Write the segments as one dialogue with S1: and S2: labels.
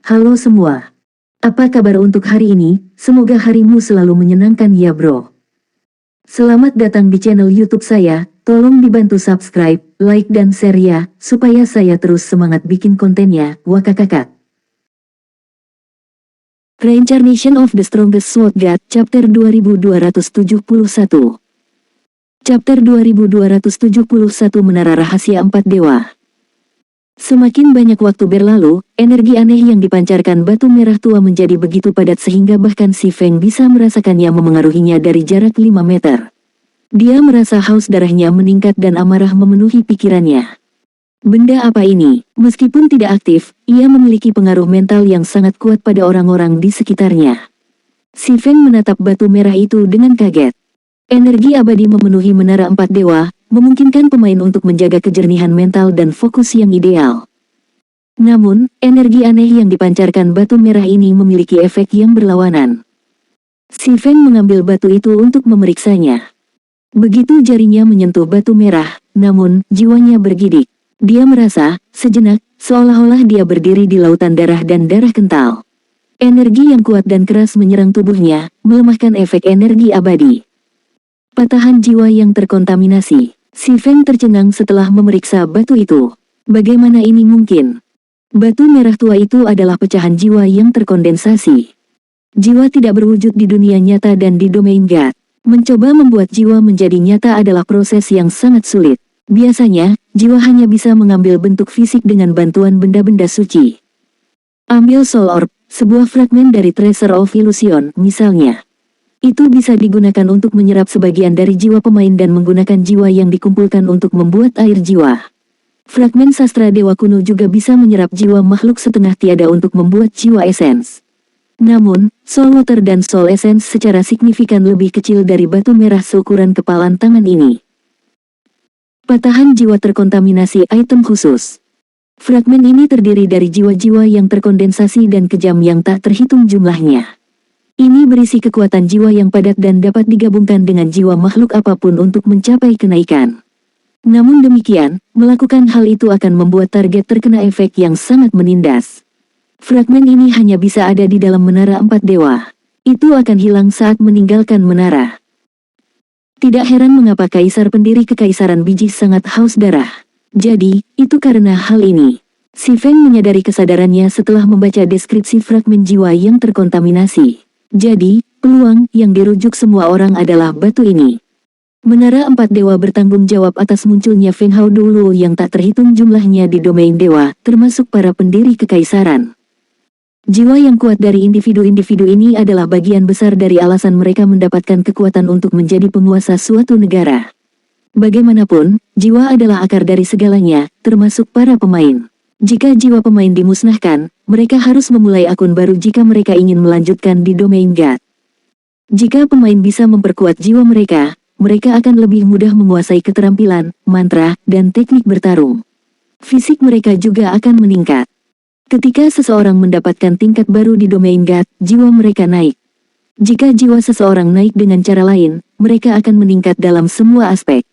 S1: Halo semua. Apa kabar untuk hari ini? Semoga harimu selalu menyenangkan ya bro. Selamat datang di channel YouTube saya. Tolong dibantu subscribe, like dan share ya, supaya saya terus semangat bikin kontennya. Wakakakak. Reincarnation of the Strongest Sword God, Chapter 2271. Chapter 2271 Menara Rahasia Empat Dewa. Semakin banyak waktu berlalu, energi aneh yang dipancarkan batu merah tua menjadi begitu padat sehingga bahkan si Feng bisa merasakannya memengaruhinya dari jarak 5 meter. Dia merasa haus darahnya meningkat dan amarah memenuhi pikirannya. Benda apa ini? Meskipun tidak aktif, ia memiliki pengaruh mental yang sangat kuat pada orang-orang di sekitarnya. Si Feng menatap batu merah itu dengan kaget. Energi abadi memenuhi menara empat dewa, memungkinkan pemain untuk menjaga kejernihan mental dan fokus yang ideal. Namun, energi aneh yang dipancarkan batu merah ini memiliki efek yang berlawanan. Si Feng mengambil batu itu untuk memeriksanya. Begitu jarinya menyentuh batu merah, namun, jiwanya bergidik. Dia merasa, sejenak, seolah-olah dia berdiri di lautan darah dan darah kental. Energi yang kuat dan keras menyerang tubuhnya, melemahkan efek energi abadi. Patahan jiwa yang terkontaminasi. Si Feng tercengang setelah memeriksa batu itu. Bagaimana ini mungkin? Batu merah tua itu adalah pecahan jiwa yang terkondensasi. Jiwa tidak berwujud di dunia nyata dan di domain God. Mencoba membuat jiwa menjadi nyata adalah proses yang sangat sulit. Biasanya, jiwa hanya bisa mengambil bentuk fisik dengan bantuan benda-benda suci. Ambil Soul Orb, sebuah fragmen dari Treasure of Illusion, misalnya. Itu bisa digunakan untuk menyerap sebagian dari jiwa pemain dan menggunakan jiwa yang dikumpulkan untuk membuat air jiwa. Fragmen sastra dewa kuno juga bisa menyerap jiwa makhluk setengah tiada untuk membuat jiwa essence. Namun, Soul Water dan Soul Essence secara signifikan lebih kecil dari batu merah seukuran kepalan tangan ini. Patahan jiwa terkontaminasi item khusus. Fragmen ini terdiri dari jiwa-jiwa yang terkondensasi dan kejam yang tak terhitung jumlahnya. Ini berisi kekuatan jiwa yang padat dan dapat digabungkan dengan jiwa makhluk apapun untuk mencapai kenaikan. Namun demikian, melakukan hal itu akan membuat target terkena efek yang sangat menindas. Fragmen ini hanya bisa ada di dalam menara empat dewa. Itu akan hilang saat meninggalkan menara. Tidak heran mengapa kaisar pendiri kekaisaran biji sangat haus darah. Jadi, itu karena hal ini. Si Feng menyadari kesadarannya setelah membaca deskripsi fragmen jiwa yang terkontaminasi. Jadi, peluang yang dirujuk semua orang adalah batu ini. Menara empat dewa bertanggung jawab atas munculnya Feng Hao dulu yang tak terhitung jumlahnya di domain dewa, termasuk para pendiri kekaisaran. Jiwa yang kuat dari individu-individu ini adalah bagian besar dari alasan mereka mendapatkan kekuatan untuk menjadi penguasa suatu negara. Bagaimanapun, jiwa adalah akar dari segalanya, termasuk para pemain. Jika jiwa pemain dimusnahkan, mereka harus memulai akun baru jika mereka ingin melanjutkan di domain God. Jika pemain bisa memperkuat jiwa mereka, mereka akan lebih mudah menguasai keterampilan, mantra, dan teknik bertarung. Fisik mereka juga akan meningkat. Ketika seseorang mendapatkan tingkat baru di domain God, jiwa mereka naik. Jika jiwa seseorang naik dengan cara lain, mereka akan meningkat dalam semua aspek.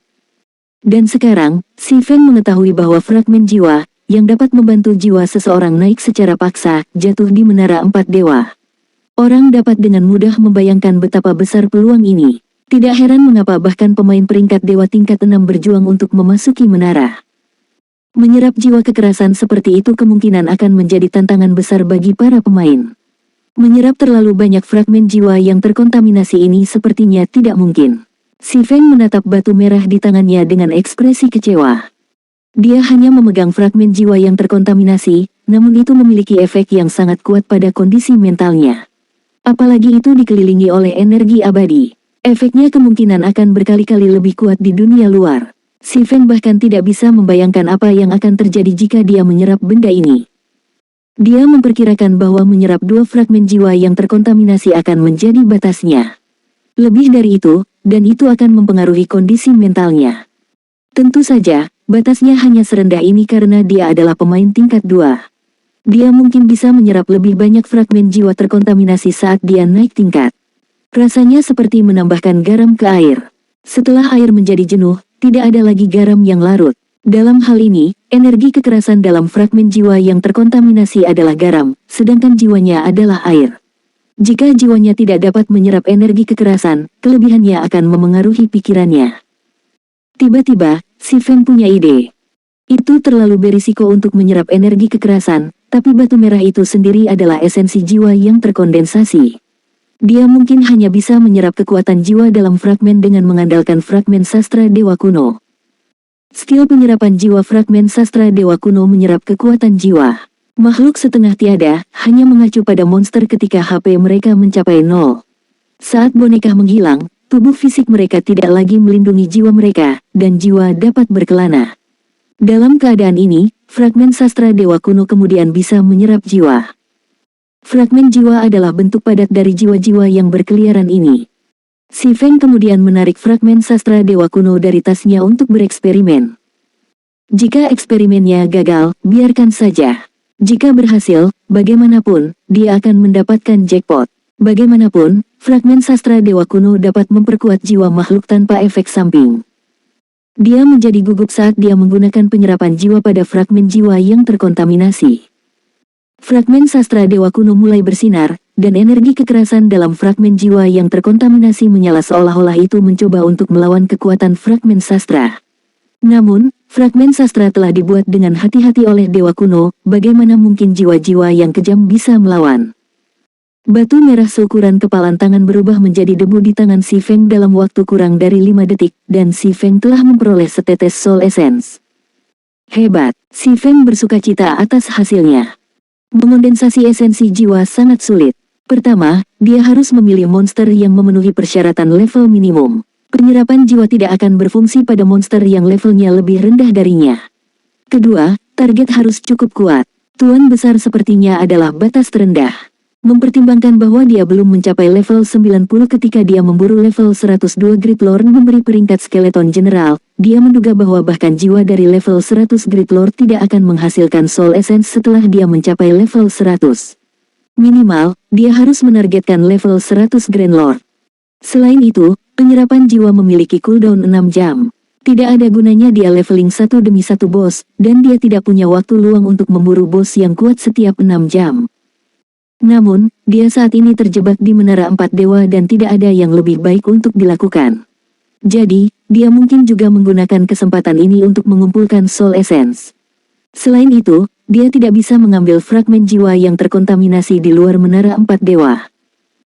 S1: Dan sekarang, si Feng mengetahui bahwa fragmen jiwa yang dapat membantu jiwa seseorang naik secara paksa, jatuh di menara empat dewa. Orang dapat dengan mudah membayangkan betapa besar peluang ini. Tidak heran mengapa bahkan pemain peringkat dewa tingkat 6 berjuang untuk memasuki menara. Menyerap jiwa kekerasan seperti itu kemungkinan akan menjadi tantangan besar bagi para pemain. Menyerap terlalu banyak fragmen jiwa yang terkontaminasi ini sepertinya tidak mungkin. Si Feng menatap batu merah di tangannya dengan ekspresi kecewa. Dia hanya memegang fragmen jiwa yang terkontaminasi, namun itu memiliki efek yang sangat kuat pada kondisi mentalnya. Apalagi itu dikelilingi oleh energi abadi. Efeknya kemungkinan akan berkali-kali lebih kuat di dunia luar. Si Feng bahkan tidak bisa membayangkan apa yang akan terjadi jika dia menyerap benda ini. Dia memperkirakan bahwa menyerap 2 fragmen jiwa yang terkontaminasi akan menjadi batasnya. Lebih dari itu, dan itu akan mempengaruhi kondisi mentalnya. Tentu saja, batasnya hanya serendah ini karena dia adalah pemain tingkat 2. Dia mungkin bisa menyerap lebih banyak fragmen jiwa terkontaminasi saat dia naik tingkat. Rasanya seperti menambahkan garam ke air. Setelah air menjadi jenuh, tidak ada lagi garam yang larut. Dalam hal ini, energi kekerasan dalam fragmen jiwa yang terkontaminasi adalah garam, sedangkan jiwanya adalah air. Jika jiwanya tidak dapat menyerap energi kekerasan, kelebihannya akan memengaruhi pikirannya. Tiba-tiba, si Feng punya ide. Itu terlalu berisiko untuk menyerap energi kekerasan, tapi batu merah itu sendiri adalah esensi jiwa yang terkondensasi. Dia mungkin hanya bisa menyerap kekuatan jiwa dalam fragmen dengan mengandalkan fragmen sastra Dewa Kuno. Skill penyerapan jiwa fragmen sastra Dewa Kuno menyerap kekuatan jiwa makhluk setengah tiada, hanya mengacu pada monster ketika HP mereka mencapai 0. Saat boneka menghilang, tubuh fisik mereka tidak lagi melindungi jiwa mereka, dan jiwa dapat berkelana. Dalam keadaan ini, fragmen sastra Dewa Kuno kemudian bisa menyerap jiwa. Fragmen jiwa adalah bentuk padat dari jiwa-jiwa yang berkeliaran ini. Si Feng kemudian menarik fragmen sastra Dewa Kuno dari tasnya untuk bereksperimen. Jika eksperimennya gagal, biarkan saja. Jika berhasil, bagaimanapun, dia akan mendapatkan jackpot. Bagaimanapun, fragmen sastra Dewa Kuno dapat memperkuat jiwa makhluk tanpa efek samping. Dia menjadi gugup saat dia menggunakan penyerapan jiwa pada fragmen jiwa yang terkontaminasi. Fragmen sastra Dewa Kuno mulai bersinar, dan energi kekerasan dalam fragmen jiwa yang terkontaminasi menyala seolah-olah itu mencoba untuk melawan kekuatan fragmen sastra. Namun, fragmen sastra telah dibuat dengan hati-hati oleh Dewa Kuno, bagaimana mungkin jiwa-jiwa yang kejam bisa melawan? Batu merah seukuran kepalan tangan berubah menjadi debu di tangan si Feng dalam waktu kurang dari 5 detik, dan si Feng telah memperoleh setetes Soul Essence. Hebat, si Feng bersukacita atas hasilnya. Mengondensasi esensi jiwa sangat sulit. Pertama, dia harus memilih monster yang memenuhi persyaratan level minimum. Penyerapan jiwa tidak akan berfungsi pada monster yang levelnya lebih rendah darinya. Kedua, target harus cukup kuat. Tuan besar sepertinya adalah batas terendah. Mempertimbangkan bahwa dia belum mencapai level 90 ketika dia memburu level 102 Great Lord memberi peringkat Skeleton General, dia menduga bahwa bahkan jiwa dari level 100 Great Lord tidak akan menghasilkan Soul Essence setelah dia mencapai level 100. Minimal, dia harus menargetkan level 100 Grand Lord. Selain itu, penyerapan jiwa memiliki cooldown 6 jam. Tidak ada gunanya dia leveling satu demi satu bos, dan dia tidak punya waktu luang untuk memburu bos yang kuat setiap 6 jam. Namun, dia saat ini terjebak di Menara Empat Dewa dan tidak ada yang lebih baik untuk dilakukan. Jadi, dia mungkin juga menggunakan kesempatan ini untuk mengumpulkan Soul Essence. Selain itu, dia tidak bisa mengambil fragmen jiwa yang terkontaminasi di luar Menara Empat Dewa.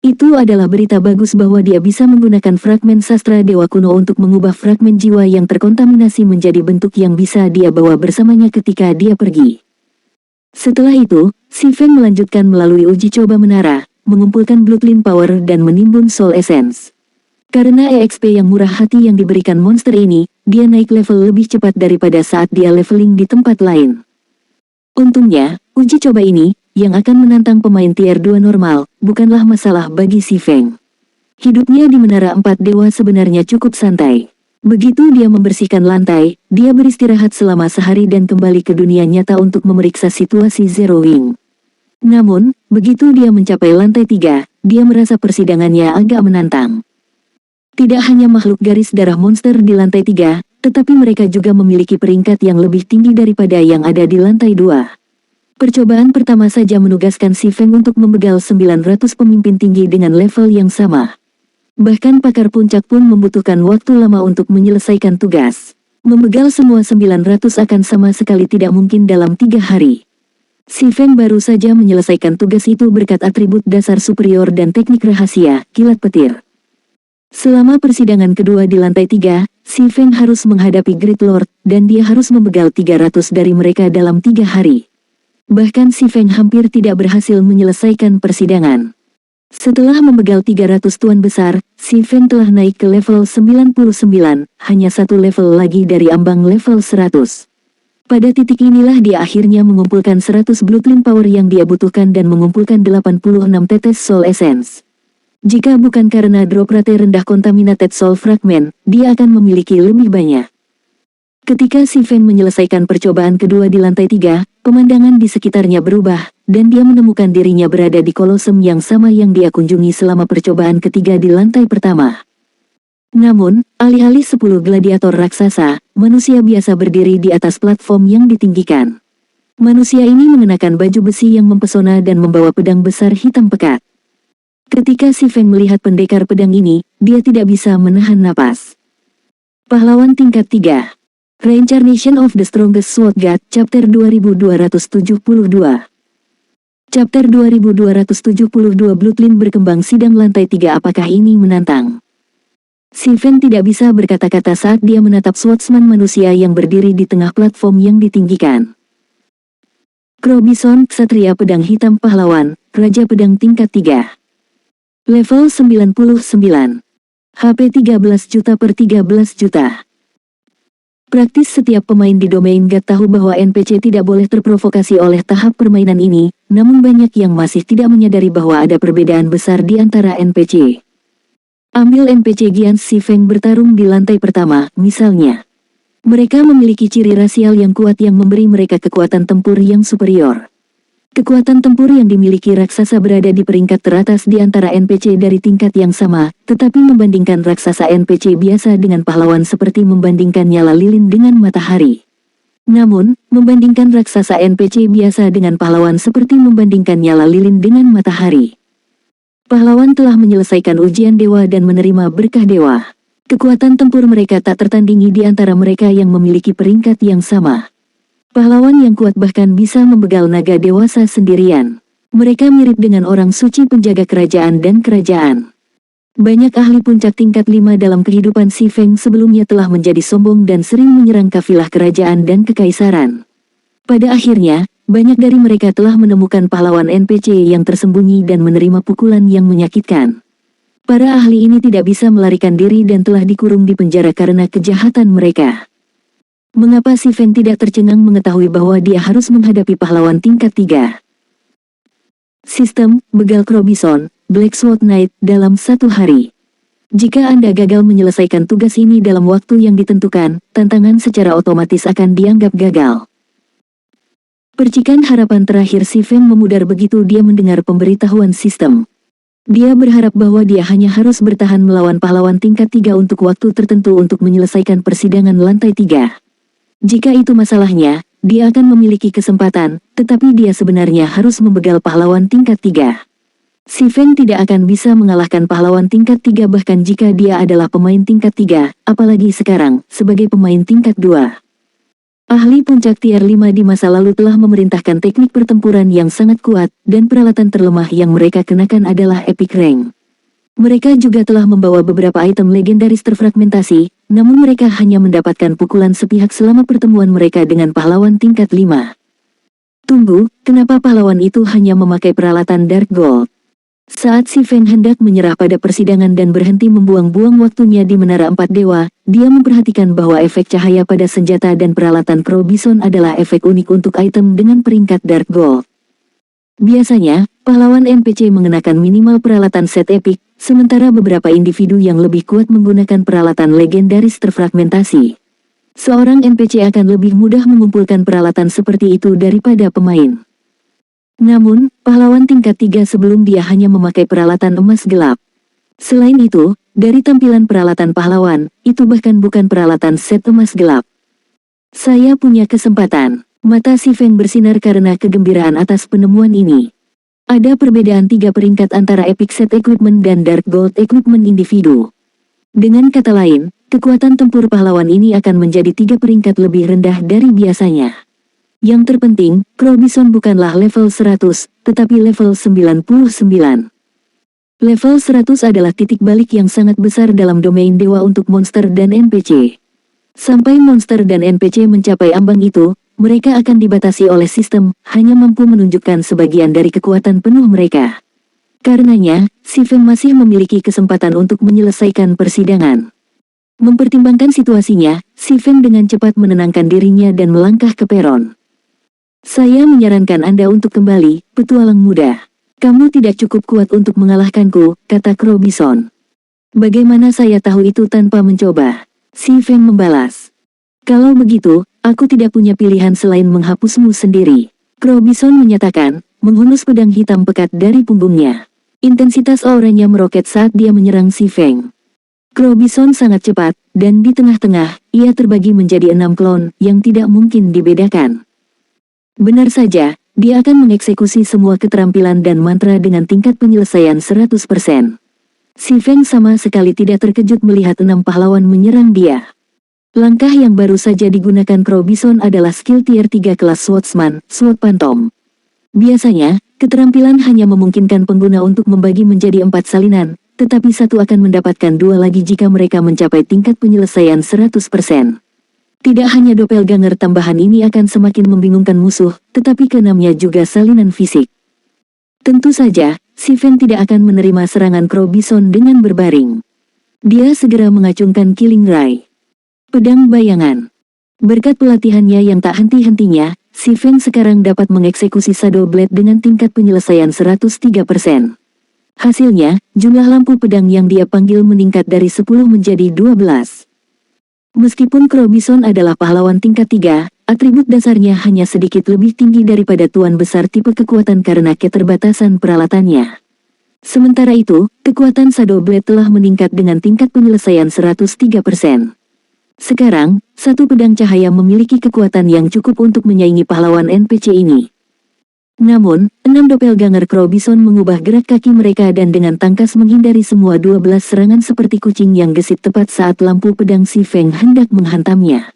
S1: Itu adalah berita bagus bahwa dia bisa menggunakan fragmen sastra Dewa Kuno untuk mengubah fragmen jiwa yang terkontaminasi menjadi bentuk yang bisa dia bawa bersamanya ketika dia pergi. Setelah itu, si Feng melanjutkan melalui uji coba menara, mengumpulkan Bloodline Power dan menimbun Soul Essence. Karena EXP yang murah hati yang diberikan monster ini, dia naik level lebih cepat daripada saat dia leveling di tempat lain. Untungnya, uji coba ini, yang akan menantang pemain tier 2 normal, bukanlah masalah bagi si Feng. Hidupnya di Menara Empat Dewa sebenarnya cukup santai. Begitu dia membersihkan lantai, dia beristirahat selama sehari dan kembali ke dunia nyata untuk memeriksa situasi Zero Wing. Namun, begitu dia mencapai lantai 3, dia merasa persidangannya agak menantang. Tidak hanya makhluk garis darah monster di lantai 3, tetapi mereka juga memiliki peringkat yang lebih tinggi daripada yang ada di lantai 2. Percobaan pertama saja menugaskan si Feng untuk membegal 900 pemimpin tinggi dengan level yang sama. Bahkan pakar puncak pun membutuhkan waktu lama untuk menyelesaikan tugas. Membegal semua 900 akan sama sekali tidak mungkin dalam 3 hari. Si Feng baru saja menyelesaikan tugas itu berkat atribut dasar superior dan teknik rahasia, kilat petir. Selama persidangan kedua di lantai 3, si Feng harus menghadapi Great Lord, dan dia harus membegal 300 dari mereka dalam 3 hari. Bahkan si Feng hampir tidak berhasil menyelesaikan persidangan. Setelah membegal 300 tuan besar, si Feng telah naik ke level 99, hanya satu level lagi dari ambang level 100. Pada titik inilah dia akhirnya mengumpulkan 100 Bloodline Power yang dia butuhkan dan mengumpulkan 86 tetes Soul Essence. Jika bukan karena drop rate rendah Contaminated Soul Fragment, dia akan memiliki lebih banyak. Ketika si Feng menyelesaikan percobaan kedua di lantai 3, pemandangan di sekitarnya berubah, dan dia menemukan dirinya berada di kolosem yang sama yang dia kunjungi selama percobaan ketiga di lantai pertama. Namun, alih-alih 10 gladiator raksasa, manusia biasa berdiri di atas platform yang ditinggikan. Manusia ini mengenakan baju besi yang mempesona dan membawa pedang besar hitam pekat. Ketika Si Feng melihat pendekar pedang ini, dia tidak bisa menahan napas. Pahlawan tingkat 3. Reincarnation of the Strongest Sword God, Chapter 2272. Chapter 2272 Bloodline berkembang sidang lantai 3. Apakah ini menantang? Si Feng tidak bisa berkata-kata saat dia menatap swordsman manusia yang berdiri di tengah platform yang ditinggikan. Crow Bison, Ksatria Pedang Hitam Pahlawan, Raja Pedang tingkat 3. Level 99. HP 13 juta per 13 juta. Praktis setiap pemain di domain God tahu bahwa NPC tidak boleh terprovokasi oleh tahap permainan ini, namun banyak yang masih tidak menyadari bahwa ada perbedaan besar di antara NPC. Ambil NPC Giants Si Feng bertarung di lantai pertama, misalnya. Mereka memiliki ciri rasial yang kuat yang memberi mereka kekuatan tempur yang superior. Kekuatan tempur yang dimiliki raksasa berada di peringkat teratas di antara NPC dari tingkat yang sama, tetapi membandingkan raksasa NPC biasa dengan pahlawan seperti membandingkan nyala lilin dengan matahari. Namun, membandingkan raksasa NPC biasa dengan pahlawan seperti membandingkan nyala lilin dengan matahari. Pahlawan telah menyelesaikan ujian dewa dan menerima berkah dewa. Kekuatan tempur mereka tak tertandingi di antara mereka yang memiliki peringkat yang sama. Pahlawan yang kuat bahkan bisa membegal naga dewasa sendirian. Mereka mirip dengan orang suci penjaga kerajaan dan kerajaan. Banyak ahli puncak tingkat 5 dalam kehidupan Si Feng sebelumnya telah menjadi sombong dan sering menyerang kafilah kerajaan dan kekaisaran. Pada akhirnya, banyak dari mereka telah menemukan pahlawan NPC yang tersembunyi dan menerima pukulan yang menyakitkan. Para ahli ini tidak bisa melarikan diri dan telah dikurung di penjara karena kejahatan mereka. Mengapa Si Feng tidak tercengang mengetahui bahwa dia harus menghadapi pahlawan tingkat 3? Sistem, begal Crow Bison, Black Sword Knight, dalam 1 hari. Jika Anda gagal menyelesaikan tugas ini dalam waktu yang ditentukan, tantangan secara otomatis akan dianggap gagal. Percikan harapan terakhir Si Feng memudar begitu dia mendengar pemberitahuan sistem. Dia berharap bahwa dia hanya harus bertahan melawan pahlawan tingkat 3 untuk waktu tertentu untuk menyelesaikan persidangan lantai 3. Jika itu masalahnya, dia akan memiliki kesempatan, tetapi dia sebenarnya harus membegal pahlawan tingkat 3. Si Feng tidak akan bisa mengalahkan pahlawan tingkat 3 bahkan jika dia adalah pemain tingkat 3, apalagi sekarang, sebagai pemain tingkat 2. Ahli puncak tier 5 di masa lalu telah memerintahkan teknik pertempuran yang sangat kuat, dan peralatan terlemah yang mereka kenakan adalah Epic Rank. Mereka juga telah membawa beberapa item legendaris terfragmentasi, namun mereka hanya mendapatkan pukulan sepihak selama pertemuan mereka dengan pahlawan tingkat 5. Tunggu, kenapa pahlawan itu hanya memakai peralatan Dark Gold? Saat Si Feng hendak menyerah pada persidangan dan berhenti membuang-buang waktunya di Menara Empat Dewa, dia memperhatikan bahwa efek cahaya pada senjata dan peralatan Crow Bison adalah efek unik untuk item dengan peringkat Dark Gold. Biasanya, pahlawan NPC mengenakan minimal peralatan set epic, sementara beberapa individu yang lebih kuat menggunakan peralatan legendaris terfragmentasi. Seorang NPC akan lebih mudah mengumpulkan peralatan seperti itu daripada pemain. Namun, pahlawan tingkat 3 sebelum dia hanya memakai peralatan emas gelap. Selain itu, dari tampilan peralatan pahlawan, itu bahkan bukan peralatan set emas gelap. Saya punya kesempatan. Mata Si Feng bersinar karena kegembiraan atas penemuan ini. Ada perbedaan 3 peringkat antara Epic Set Equipment dan Dark Gold Equipment individu. Dengan kata lain, kekuatan tempur pahlawan ini akan menjadi 3 peringkat lebih rendah dari biasanya. Yang terpenting, Crow Bison bukanlah level 100, tetapi level 99. Level 100 adalah titik balik yang sangat besar dalam domain dewa untuk monster dan NPC. Sampai monster dan NPC mencapai ambang itu, mereka akan dibatasi oleh sistem, hanya mampu menunjukkan sebagian dari kekuatan penuh mereka. Karenanya, Si Feng masih memiliki kesempatan untuk menyelesaikan persidangan. Mempertimbangkan situasinya, Si Feng dengan cepat menenangkan dirinya dan melangkah ke peron. Saya menyarankan Anda untuk kembali, petualang muda. Kamu tidak cukup kuat untuk mengalahkanku, kata Crow Bison. Bagaimana saya tahu itu tanpa mencoba? Si Feng membalas. Kalau begitu, aku tidak punya pilihan selain menghapusmu sendiri. Crow Bison menyatakan, menghunus pedang hitam pekat dari punggungnya. Intensitas auranya meroket saat dia menyerang Si Feng. Crow Bison sangat cepat, dan di tengah-tengah, ia terbagi menjadi 6 klon yang tidak mungkin dibedakan. Benar saja, dia akan mengeksekusi semua keterampilan dan mantra dengan tingkat penyelesaian 100%. Si Feng sama sekali tidak terkejut melihat 6 pahlawan menyerang dia. Langkah yang baru saja digunakan Crow Bison adalah skill tier 3 kelas Swordsman, Sword Phantom. Biasanya, keterampilan hanya memungkinkan pengguna untuk membagi menjadi 4 salinan, tetapi satu akan mendapatkan 2 lagi jika mereka mencapai tingkat penyelesaian 100%. Tidak hanya doppelganger tambahan ini akan semakin membingungkan musuh, tetapi keenamnya juga salinan fisik. Tentu saja, si Feng tidak akan menerima serangan Crow Bison dengan berbaring. Dia segera mengacungkan Killing Ray. Pedang bayangan. Berkat pelatihannya yang tak henti-hentinya, si Feng sekarang dapat mengeksekusi Shadow Blade dengan tingkat penyelesaian 103%. Hasilnya, jumlah lampu pedang yang dia panggil meningkat dari 10 menjadi 12. Meskipun Crow Bison adalah pahlawan tingkat 3, atribut dasarnya hanya sedikit lebih tinggi daripada Tuan Besar tipe kekuatan karena keterbatasan peralatannya. Sementara itu, kekuatan Shadow Blade telah meningkat dengan tingkat penyelesaian 103%. Sekarang, satu pedang cahaya memiliki kekuatan yang cukup untuk menyaingi pahlawan NPC ini. Namun, 6 doppelganger Crow Bison mengubah gerak kaki mereka dan dengan tangkas menghindari semua 12 serangan seperti kucing yang gesit tepat saat lampu pedang si Feng hendak menghantamnya.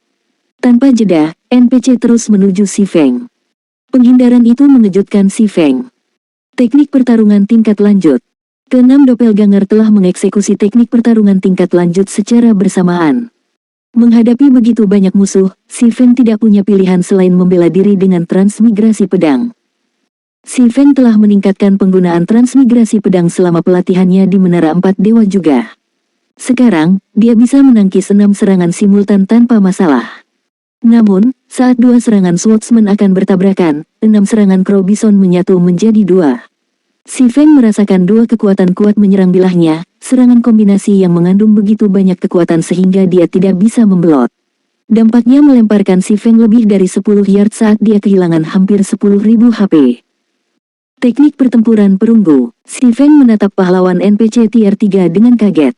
S1: Tanpa jeda, NPC terus menuju si Feng. Penghindaran itu mengejutkan si Feng. Teknik pertarungan tingkat lanjut. Ke-6 doppelganger telah mengeksekusi teknik pertarungan tingkat lanjut secara bersamaan. Menghadapi begitu banyak musuh, si Feng tidak punya pilihan selain membela diri dengan transmigrasi pedang. Si Feng telah meningkatkan penggunaan transmigrasi pedang selama pelatihannya di Menara 4 Dewa juga. Sekarang, dia bisa menangkis 6 serangan simultan tanpa masalah. Namun, saat 2 serangan Swordsman akan bertabrakan, 6 serangan Crow Bison menyatu menjadi 2. Si Feng merasakan 2 kekuatan kuat menyerang bilahnya, serangan kombinasi yang mengandung begitu banyak kekuatan sehingga dia tidak bisa membelot. Dampaknya melemparkan si Feng lebih dari 10 yard saat dia kehilangan hampir 10.000 HP. Teknik pertempuran perunggu. Si Feng menatap pahlawan NPC tier 3 dengan kaget.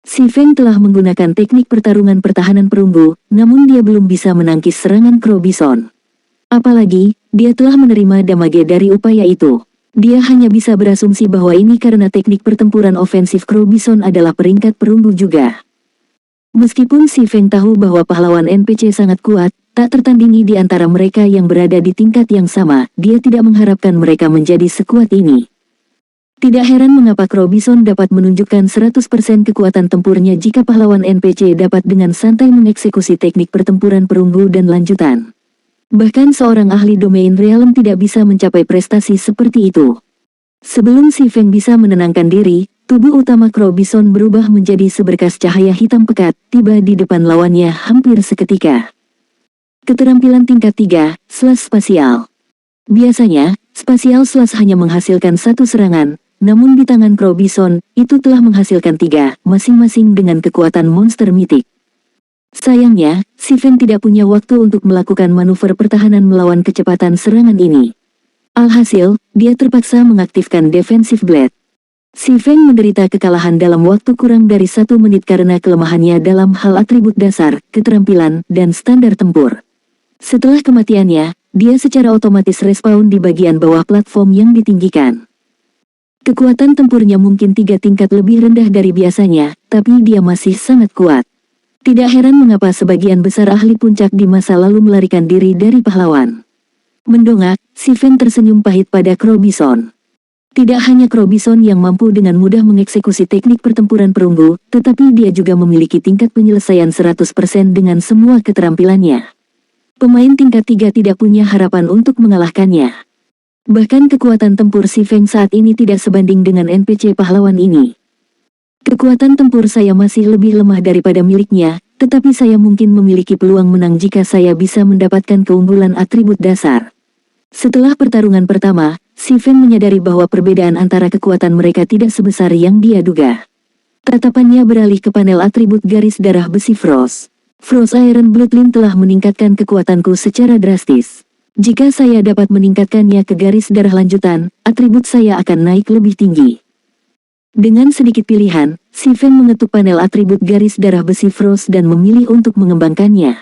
S1: Si Feng telah menggunakan teknik pertarungan pertahanan perunggu, namun dia belum bisa menangkis serangan Crow Bison. Apalagi, dia telah menerima damage dari upaya itu. Dia hanya bisa berasumsi bahwa ini karena teknik pertempuran ofensif Crow Bison adalah peringkat perunggu juga. Meskipun si Feng tahu bahwa pahlawan NPC sangat kuat, tak tertandingi di antara mereka yang berada di tingkat yang sama, dia tidak mengharapkan mereka menjadi sekuat ini. Tidak heran mengapa Crow Bison dapat menunjukkan 100% kekuatan tempurnya jika pahlawan NPC dapat dengan santai mengeksekusi teknik pertempuran perunggu dan lanjutan. Bahkan seorang ahli domain realm tidak bisa mencapai prestasi seperti itu. Sebelum si Feng bisa menenangkan diri, tubuh utama Crow Bison berubah menjadi seberkas cahaya hitam pekat, tiba di depan lawannya hampir seketika. Keterampilan tingkat 3, Slash Spasial. Biasanya, Spasial Slash hanya menghasilkan 1 serangan, namun di tangan Crow Bison, itu telah menghasilkan 3, masing-masing dengan kekuatan monster mitik. Sayangnya, si Feng tidak punya waktu untuk melakukan manuver pertahanan melawan kecepatan serangan ini. Alhasil, dia terpaksa mengaktifkan Defensive Blade. Si Feng menderita kekalahan dalam waktu kurang dari 1 menit karena kelemahannya dalam hal atribut dasar, keterampilan, dan standar tempur. Setelah kematiannya, dia secara otomatis respawn di bagian bawah platform yang ditinggikan. Kekuatan tempurnya mungkin 3 tingkat lebih rendah dari biasanya, tapi dia masih sangat kuat. Tidak heran mengapa sebagian besar ahli puncak di masa lalu melarikan diri dari pahlawan. Mendongak, si Feng tersenyum pahit pada Crow Bison. Tidak hanya Crow Bison yang mampu dengan mudah mengeksekusi teknik pertempuran perunggu, tetapi dia juga memiliki tingkat penyelesaian 100% dengan semua keterampilannya. Pemain tingkat 3 tidak punya harapan untuk mengalahkannya. Bahkan kekuatan tempur si Feng saat ini tidak sebanding dengan NPC pahlawan ini. Kekuatan tempur saya masih lebih lemah daripada miliknya, tetapi saya mungkin memiliki peluang menang jika saya bisa mendapatkan keunggulan atribut dasar. Setelah pertarungan pertama, si Feng menyadari bahwa perbedaan antara kekuatan mereka tidak sebesar yang dia duga. Tatapannya beralih ke panel atribut garis darah besi Frost. Frost Iron Bloodline telah meningkatkan kekuatanku secara drastis. Jika saya dapat meningkatkannya ke garis darah lanjutan, atribut saya akan naik lebih tinggi. Dengan sedikit pilihan, si Feng mengetuk panel atribut garis darah besi Frost dan memilih untuk mengembangkannya.